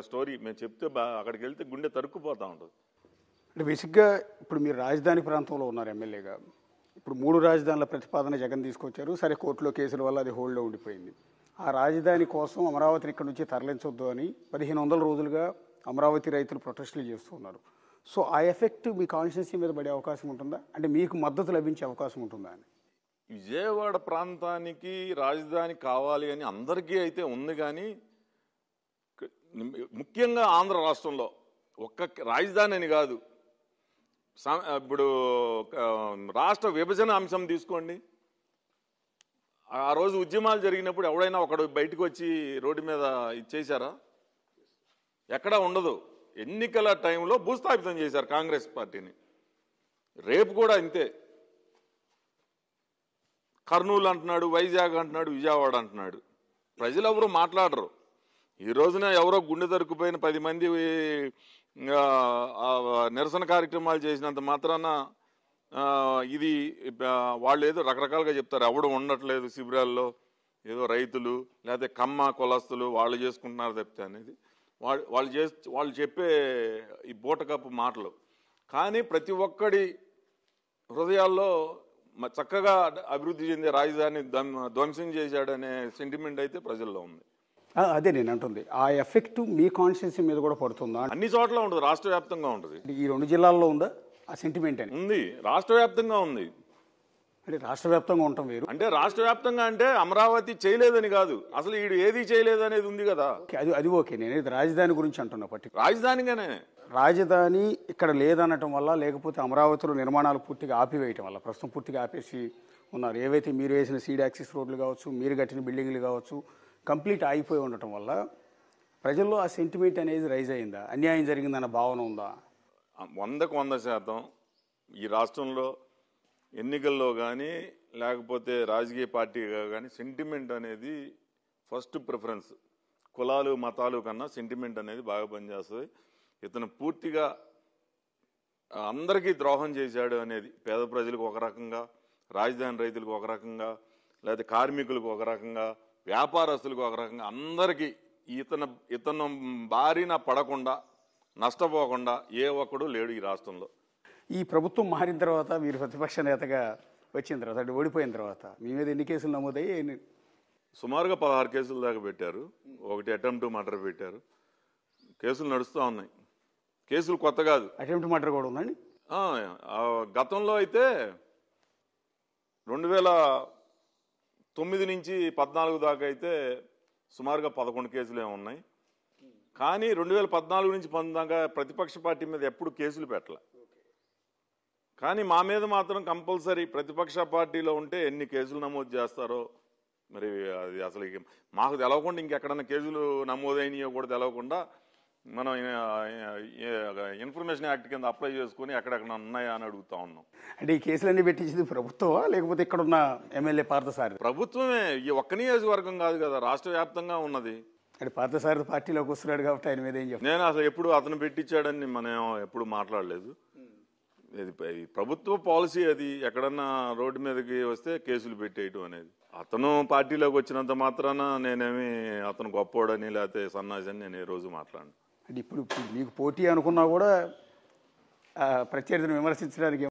Story మేము చెప్తే అక్కడికి వెళ్తే గుండె తరుక్కుపోతూ ఉంటుంది. అంటే బేసిక్గా ఇప్పుడు మీరు రాజధాని ప్రాంతంలో ఉన్నారు ఎమ్మెల్యేగా. ఇప్పుడు 3 రాజధానుల ప్రతిపాదన జగన్ తీసుకొచ్చారు. సరే కోర్టులో కేసుల వల్ల అది హోల్డ్లో ఉండిపోయింది. ఆ రాజధాని కోసం అమరావతిని ఇక్కడ నుంచి తరలించొద్దు అని 1500 రోజులుగా అమరావతి రైతులు ప్రొటెస్టులు చేస్తున్నారు. సో ఆ ఎఫెక్ట్ మీ కాన్స్టిట్యున్సీ మీద పడే అవకాశం ఉంటుందా? అంటే మీకు మద్దతు లభించే అవకాశం ఉంటుందా అని? విజయవాడ ప్రాంతానికి రాజధాని కావాలి అని అందరికీ అయితే ఉంది, కానీ ముఖ్యంగా ఆంధ్ర రాష్ట్రంలో ఒక్క రాజధాని అని కాదు, ఇప్పుడు రాష్ట్ర విభజన అంశం తీసుకోండి. ఆ రోజు ఉద్యమాలు జరిగినప్పుడు ఎవడైనా ఒకడు బయటకు వచ్చి రోడ్డు మీద ఇచ్చేశారా? ఎక్కడా ఉండదు. ఎన్నికల టైంలో భూస్థాపితం చేశారు కాంగ్రెస్ పార్టీని. రేపు కూడా ఇంతే. కర్నూలు అంటున్నాడు, వైజాగ్ అంటున్నాడు, విజయవాడ అంటున్నాడు. ప్రజలు ఎవరు మాట్లాడరు. ఈ రోజున ఎవరో గుండె దొరికిపోయిన 10 మంది నిరసన కార్యక్రమాలు చేసినంత మాత్రాన ఇది వాళ్ళు ఏదో రకరకాలుగా చెప్తారు. ఎవడు ఉండట్లేదు శిబిరాల్లో, ఏదో రైతులు లేకపోతే కమ్మ కులస్తులు వాళ్ళు చేసుకుంటున్నారు తప్పితే అనేది వాళ్ళు చెప్పే ఈ బూటకప్పు మాటలు. కానీ ప్రతి ఒక్కడి హృదయాల్లో చక్కగా అభివృద్ధి చెందే రాజధాని ధ్వంసం చేశాడనే సెంటిమెంట్ అయితే ప్రజల్లో ఉంది. అదే నేను అంటుంది, ఆ ఎఫెక్ట్ మీ కాన్స్టిట్యున్సీ మీద కూడా పడుతుందా? అన్ని చోట్ల ఉంటుంది, రాష్ట్ర వ్యాప్తంగా ఉంటుంది. ఈ 2 జిల్లాల్లో ఉందా ఆ సెంటిమెంట్? అని ఉంది, రాష్ట్ర వ్యాప్తంగా ఉంది. అంటే రాష్ట్ర వ్యాప్తంగా ఉంటాం వేరు. అంటే రాష్ట్ర వ్యాప్తంగా అంటే అమరావతి చేయలేదని కాదు, అసలు ఈడు ఏది చేయలేదు అనేది ఉంది కదా. అది ఓకే. నేను రాజధాని గురించి అంటున్నా. రాజధానిగానే రాజధాని ఇక్కడ లేదనటం వల్ల, లేకపోతే అమరావతిలో నిర్మాణాలు పూర్తిగా ఆపివేయటం వల్ల, ప్రస్తుతం పూర్తిగా ఆపేసి ఉన్నారు. ఏవైతే మీరు వేసిన సీడ్ యాక్సిస్ రోడ్లు కావచ్చు, మీరు కట్టిన బిల్డింగ్లు కావచ్చు, కంప్లీట్ ఆగిపోయి ఉండటం వల్ల ప్రజల్లో ఆ సెంటిమెంట్ అనేది రైజ్ అయిందా? అన్యాయం జరిగిందన్న భావన ఉందా? 100% ఈ రాష్ట్రంలో ఎన్నికల్లో కానీ లేకపోతే రాజకీయ పార్టీగా కానీ సెంటిమెంట్ అనేది ఫస్ట్ ప్రిఫరెన్స్. కులాలు మతాలు కన్నా సెంటిమెంట్ అనేది బాగా పనిచేస్తుంది. ఇతను పూర్తిగా అందరికీ ద్రోహం చేశాడు అనేది, పేద ప్రజలకు ఒక రకంగా, రాజధాని రైతులకు ఒక రకంగా, లేకపోతే కార్మికులకు ఒక రకంగా, వ్యాపారస్తులకు ఒక రకంగా, అందరికీ ఇతను బారిన పడకుండా నష్టపోకుండా ఏ ఒక్కడు లేడు ఈ రాష్ట్రంలో. ఈ ప్రభుత్వం మారిన తర్వాత, మీరు ప్రతిపక్ష నేతగా వచ్చిన తర్వాత, అంటే ఓడిపోయిన తర్వాత మీ మీద ఎన్ని కేసులు నమోదయ్యాయి? సుమారుగా 16 కేసుల దాకా పెట్టారు. ఒకటి అటెంప్ట్ మర్డర్ పెట్టారు. కేసులు నడుస్తూ ఉన్నాయి. కేసులు కొత్త కాదు. అటెంప్ట్ మర్డర్ కూడా ఉందండి. గతంలో అయితే 2009 నుంచి 14 దాకా అయితే సుమారుగా 11 కేసులే ఉన్నాయి. కానీ 2014 నుంచి 19 దాకా ప్రతిపక్ష పార్టీ మీద ఎప్పుడు కేసులు పెట్టలే. కానీ మా మీద మాత్రం కంపల్సరీ ప్రతిపక్ష పార్టీలో ఉంటే ఎన్ని కేసులు నమోదు చేస్తారో మరి అది అసలు మాకు తెలవకుండా ఇంకెక్కడన్నా కేసులు నమోదైనయో కూడా తెలవకుండా మనం ఇన్ఫర్మేషన్ యాక్ట్ కింద అప్లై చేసుకుని ఎక్కడెక్కడ ఉన్నాయా అని అడుగుతా ఉన్నాం. అంటే ఈ కేసులన్నీ పెట్టించింది ప్రభుత్వమా లేకపోతే ఇక్కడ ఉన్న ఎమ్మెల్యే పార్థసారథి? ప్రభుత్వమే. ఈ ఒక్క నియోజకవర్గం కాదు కదా, రాష్ట్ర వ్యాప్తంగా ఉన్నది. అంటే పార్థసారథి పార్టీలోకి వస్తున్నాడు కాబట్టి ఆయన మీద ఏం చెప్తాను. నేను అసలు ఎప్పుడు అతను పెట్టించాడని మనం ఎప్పుడు మాట్లాడలేదు. ఇది ప్రభుత్వ పాలసీ. అది ఎక్కడన్నా రోడ్డు మీదకి వస్తే కేసులు పెట్టేయటం అనేది. అతను పార్టీలోకి వచ్చినంత మాత్రాన నేనేమి అతను గొప్పోడని లేకపోతే సన్నాసి అని నేను ఏ రోజు మాట్లాడను. అంటే ఇప్పుడు మీకు పోటీ అనుకున్నా కూడా ప్రత్యర్థిని విమర్శించడానికి